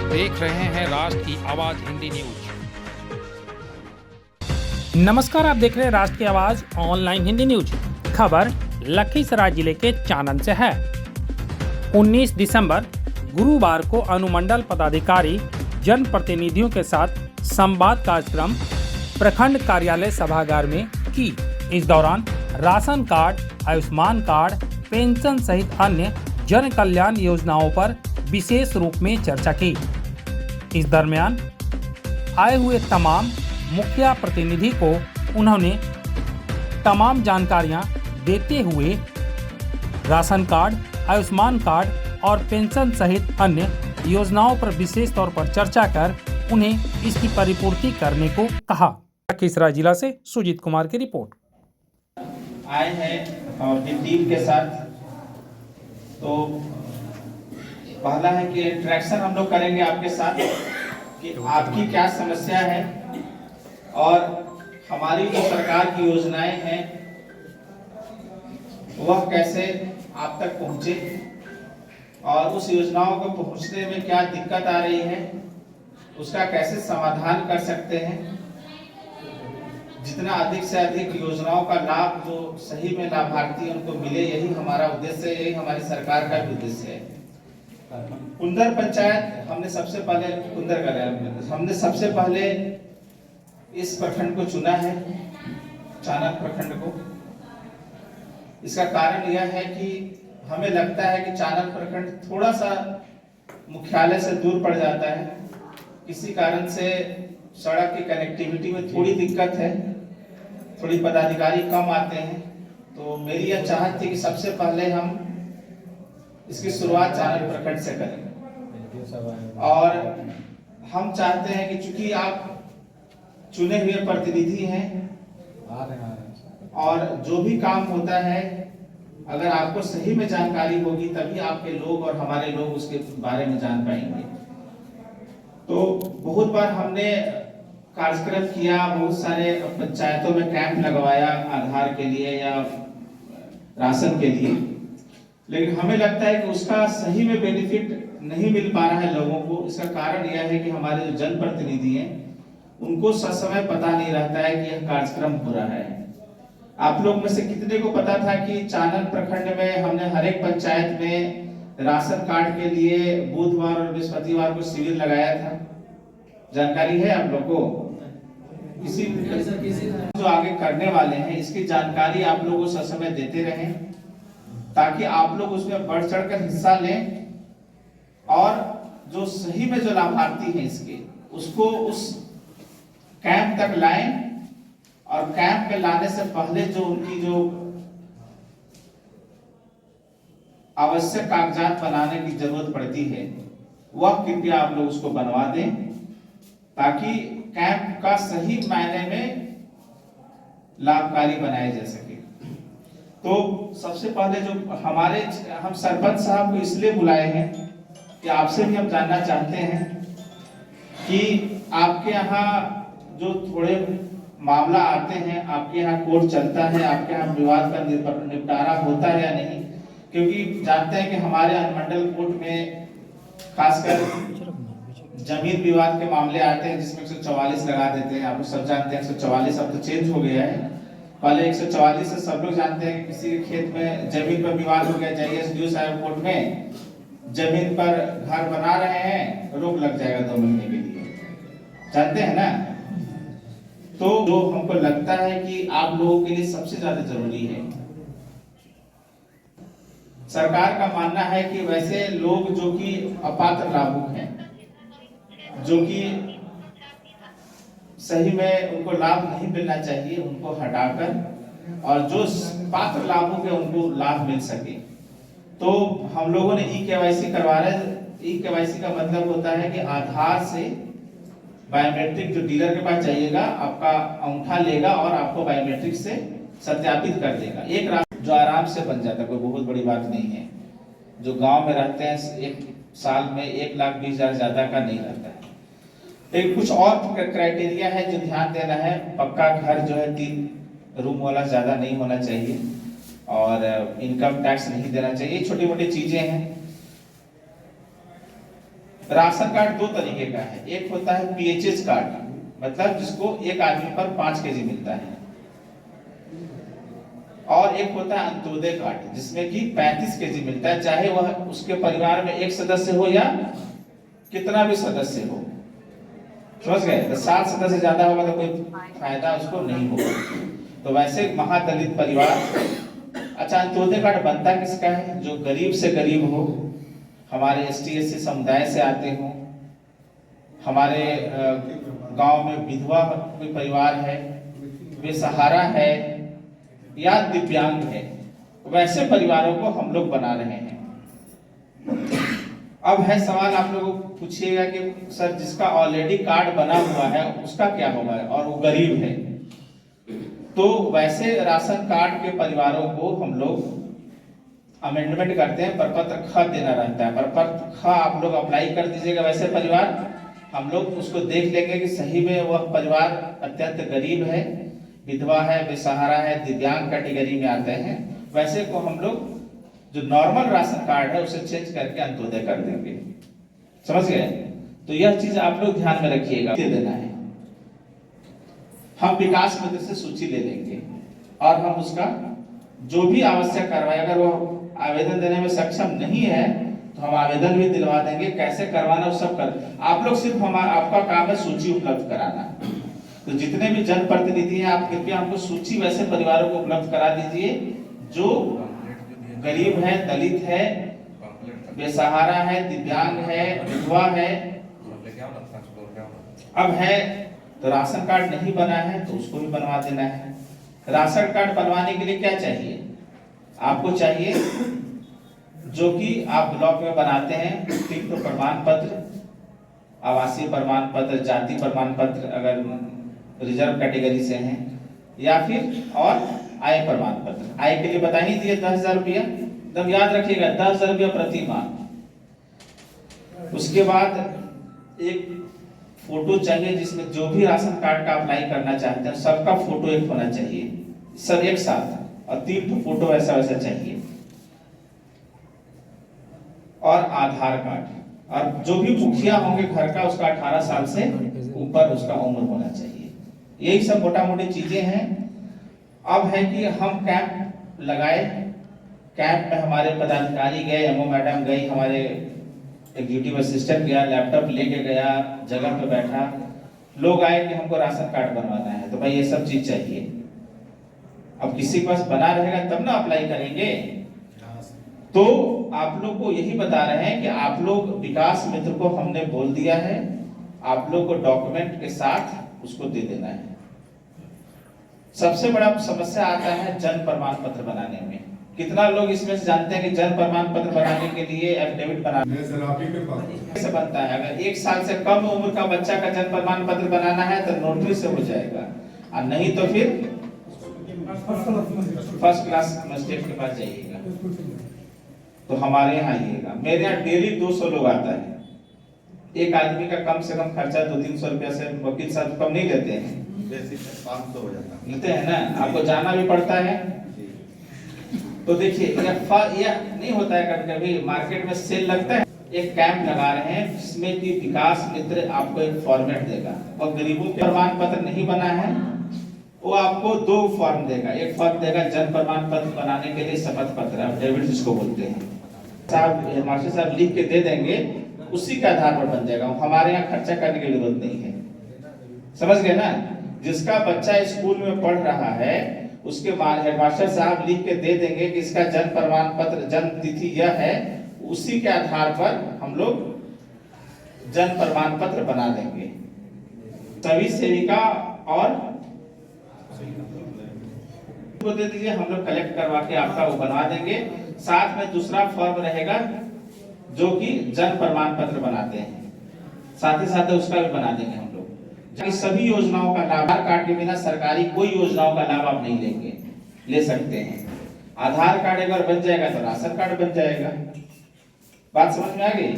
देख रहे हैं राष्ट्र की आवाज हिंदी न्यूज। नमस्कार, आप देख रहे हैं राष्ट्र की आवाज ऑनलाइन हिंदी न्यूज। खबर लखीसराय जिले के चानन से है। 19 दिसंबर गुरुवार को अनुमंडल पदाधिकारी जनप्रतिनिधियों के साथ संवाद कार्यक्रम प्रखंड कार्यालय सभागार में की। इस दौरान ration card, Ayushman card, pension सहित अन्य जन कल्याण योजनाओं पर विशेष रूप में चर्चा की। इस दरमियान आए हुए तमाम मुखिया प्रतिनिधि को उन्होंने तमाम जानकारियां देते हुए राशन कार्ड, आयुष्मान कार्ड और पेंशन सहित अन्य योजनाओं पर विशेष तौर पर चर्चा कर उन्हें इसकी परिपूर्ति करने को कहा। लखीसराय जिला से सुजीत कुमार की रिपोर्ट। आए हैं और टीम के साथ, तो पहला है कि इंटरेक्शन हम लोग करेंगे आपके साथ कि आपकी क्या समस्या है और हमारी जो सरकार की योजनाएं हैं वह कैसे आप तक पहुंचे और उस योजनाओं को पहुंचने में क्या दिक्कत आ रही है, उसका कैसे समाधान कर सकते हैं। जितना अधिक से अधिक योजनाओं का लाभ जो सही में लाभार्थी उनको मिले, यही हमारा उद्देश्य है, यही हमारी सरकार का भी उद्देश्य है। कुंदर पंचायत हमने सबसे पहले इस प्रखंड को चुना है, चानन प्रखंड को। इसका कारण यह है कि हमें लगता है कि चानन प्रखंड थोड़ा सा मुख्यालय से दूर पड़ जाता है। किसी कारण से सड़क की कनेक्टिविटी में थोड़ी दिक्कत है, थोड़ी पदाधिकारी कम आते हैं। तो मेरी यह चाहत थी कि सबसे पहले हम इसकी शुरुआत चानन प्रखंड से करें और हम चाहते हैं कि चूंकि आप चुने हुए प्रतिनिधि हैं और जो भी काम होता है अगर आपको सही में जानकारी होगी तभी आपके लोग और हमारे लोग उसके बारे में जान पाएंगे। तो बहुत बार हमने कार्यक्रम किया, बहुत सारे पंचायतों में कैंप लगवाया आधार के लिए या राशन के लिए, लेकिन हमें लगता है कि उसका सही में बेनिफिट नहीं मिल पा रहा है लोगों को। इसका कारण यह है कि हमारे जो जनप्रतिनिधि हैं उनको ससमय पता नहीं रहता है कि यह कार्यक्रम हो रहा है। आप लोग में से कितने को पता था कि चानन प्रखंड में हमने हर एक पंचायत में राशन कार्ड के लिए बुधवार और बृहस्पतिवार को शिविर लगाया था? जानकारी है आप लोग को? किसी जो आगे करने वाले हैं इसकी जानकारी आप लोगों को ससमय देते रहें ताकि आप लोग उसमें बढ़ चढ़कर हिस्सा लें और जो सही में जो लाभार्थी हैं इसके उसको उस कैंप तक लाएं और कैंप में लाने से पहले जो उनकी जो आवश्यक कागजात बनाने की जरूरत पड़ती है वह कृपया आप लोग उसको बनवा दें ताकि कैंप का सही मायने में लाभकारी बनाया जा सके। तो सबसे पहले जो हम सरपंच साहब को इसलिए बुलाए हैं कि आपसे भी हम जानना चाहते हैं कि आपके यहाँ जो थोड़े मामला आते हैं, आपके यहाँ कोर्ट चलता है, आपके यहाँ विवाद का निपटारा होता है या नहीं? क्योंकि जानते हैं कि हमारे अनुमंडल कोर्ट में खासकर जमीन विवाद के मामले आते हैं जिसमें 144 लगा देते हैं। आप लोग सब जानते हैं 144 अब तो चेंज हो गया है। पहले 144 से सब लोग जानते हैं कि किसी के खेत में जमीन पर विवाद हो गया, जाइए एसडीओ साहब कोर्ट में, जमीन पर घर बना रहे हैं, रोक लग जाएगा 2 महीने के लिए, जानते हैं ना? तो जो हमको लगता है कि आप लोगों के लिए सबसे ज्यादा जरूरी है, सरकार का मानना है कि वैसे लोग जो कि अपात्र लाभुक हैं, जो कि सही में उनको लाभ नहीं मिलना चाहिए, उनको हटाकर और जो पात्र लाभुक है उनको लाभ मिल सके। तो हम लोगों ने ई-केवाईसी करवा रहे हैं। ई-केवाईसी का मतलब होता है कि आधार से बायोमेट्रिक जो डीलर के पास जाइएगा, आपका अंगूठा लेगा और आपको बायोमेट्रिक से सत्यापित कर देगा। एक रास्ता जो आराम से बन जाता है, कोई बहुत बड़ी बात नहीं है। जो गांव में रहते हैं एक साल में 1,20,000 ज्यादा का नहीं रहता है। लेकिन कुछ और क्राइटेरिया है जो ध्यान देना है। पक्का घर जो है 3 रूम वाला ज्यादा नहीं होना चाहिए और इनकम टैक्स नहीं देना चाहिए। छोटी मोटी चीजें हैं। राशन कार्ड दो तरीके का है। एक होता है पीएचएस कार्ड, मतलब जिसको एक आदमी पर 5 केजी मिलता है, और एक होता है अंत्योदय कार्ड जिसमें कि 35 केजी मिलता है, चाहे वह उसके परिवार में एक सदस्य हो या कितना भी सदस्य हो। समझ गए? तो 7 सदस्य से ज्यादा होगा तो कोई फायदा उसको नहीं होगा। तो वैसे महादलित परिवार। अच्छा, अंत्योदय कार्ड बनता किसका है? जो गरीब से गरीब हो, हमारे एसटी एससी समुदाय से आते हो, हमारे गांव में विधवा कोई परिवार है, बेसहारा है या दिव्यांग है, वैसे परिवारों को हम लोग बना रहे हैं। अब है सवाल, आप लोग पूछिएगा कि सर जिसका ऑलरेडी कार्ड बना हुआ है उसका क्या होगा और वो गरीब है, तो वैसे राशन कार्ड के परिवारों को हम लोग अमेंडमेंट करते हैं, प्रपत्र ख देना रहता है। प्रपत्र ख आप लोग अप्लाई कर दीजिएगा। वैसे परिवार हम लोग उसको देख लेंगे कि सही में वह परिवार अत्यंत गरीब है, विधवा है, बेसहारा है, दिव्यांग कैटेगरी में आते हैं, वैसे को हम लोग जो नॉर्मल राशन कार्ड है उसे चेंज करके अंत्योदय कर देंगे। समझ गए? तो यह चीज आप लोग ध्यान में रखिएगा। दे देना है, हम विकास मित्र से सूची ले लेंगे और हम उसका जो भी आवश्यक कार्रवाई, अगर वो आवेदन देने में सक्षम नहीं है तो हम आवेदन भी दिलवा देंगे। कैसे करवाना वो सब कर, आप लोग सिर्फ आपका काम है सूची उपलब्ध कराना। तो जितने भी जनप्रतिनिधि हैं आप कृपया हमको सूची वैसे परिवारों को उपलब्ध करा दीजिए जो गरीब है, दलित है, बेसहारा है, दिव्यांग है, विधवा है। अब है तो राशन कार्ड नहीं बना है तो उसको भी बनवा देना है। राशन कार्ड बनवाने के लिए क्या चाहिए? आपको चाहिए जो कि आप ब्लॉक में बनाते हैं, तीर्थ प्रमाण पत्र, आवासीय प्रमाण पत्र, जाति प्रमाण पत्र अगर रिजर्व कैटेगरी से हैं, या फिर और आय प्रमाण पत्र। आय के लिए बता ही दिए 10,000 रुपया, एकदम याद रखिएगा 10,000 रुपया प्रति माह। उसके बाद एक फोटो चाहिए जिसमें जो भी राशन कार्ड का अप्लाई करना चाहते हैं सबका फोटो एक होना चाहिए, सब एक साथ, और 3 फोटो ऐसा वैसा चाहिए, और आधार कार्ड, और जो भी मुखिया होंगे घर का उसका 18 साल से ऊपर उसका उम्र होना चाहिए। यही सब मोटा मोटी चीजें हैं। अब है कि हम कैंप लगाए, कैंप में हमारे पदाधिकारी गए, एमओ मैडम गई, हमारे एग्जीक्यूटिव असिस्टेंट गया, लैपटॉप लेके गया, जगह पे बैठा, लोग आए कि हमको राशन कार्ड बनवाना है, तो भाई ये सब चीज चाहिए। अब किसी के पास बना रहेगा तब ना अप्लाई करेंगे। तो आप लोग को यही बता रहे हैं कि आप लोग विकास मित्र को हमने बोल दिया है, आप लोग को डॉक्यूमेंट के साथ उसको दे देना है। सबसे बड़ा समस्या आता है जन्म प्रमाण पत्र बनाने में। कितना लोग इसमें से जानते हैं कि जन्म प्रमाण पत्र बनाने के लिए एफिडेविट बनाना कैसे बनता है? अगर 1 साल से कम उम्र का बच्चा का जन्म प्रमाण पत्र बनाना है तो नोटरी से हो जाएगा, और नहीं तो फिर फर्स्ट क्लास मजिस्ट्रेट के पास जाइएगा। तो हमारे यहाँ आइएगा, मेरे यहाँ डेली 200 लोग आता है। एक आदमी का कम से कम खर्चा 200-300 रुपया से वकील साहब कम नहीं लेते हैं, 500 हो जाता है, लेते हैं ना, आपको जाना भी पड़ता है। तो देखिए यह नहीं होता है, कभी कभी मार्केट में सेल लगता है। एक कैंप लगा रहे हैं जिसमें कि विकास मित्र आपको एक फॉर्मेट देगा, और गरीबों के प्रमाण पत्र नहीं बना है वो आपको 2 फॉर्म देगा। एक फॉर्म देगा जन्म प्रमाण पत्र बनाने के लिए शपथ पत्र, एफिडेविट जिसको बोलते हैं, साहब मास्टर साहब लिख के दे देंगे, उसी के आधार पर बन जाएगा। हमारे यहाँ खर्चा करने की जरूरत नहीं है। समझ गए ना? जिसका बच्चा स्कूल में पढ़ रहा है उसके हेडमास्टर साहब लिख के दे देंगे कि इसका जन्म प्रमाण पत्र, जन्म तिथि यह है, उसी के आधार पर हम लोग जन्म प्रमाण पत्र बना देंगे। सभी सेविका और को दे दीजिए, हम लोग कलेक्ट करवा के आपका वो बनवा देंगे। साथ में दूसरा फॉर्म रहेगा जो कि जन्म प्रमाण पत्र बनाते हैं, साथ ही साथ उसका भी बना देंगे हम लोग। सभी योजनाओं का लाभ, आधार कार्ड के बिना सरकारी कोई योजनाओं का लाभ आप नहीं लेंगे, ले सकते हैं। आधार कार्ड अगर बन जाएगा तो राशन कार्ड बन जाएगा। बात समझ में आ गई?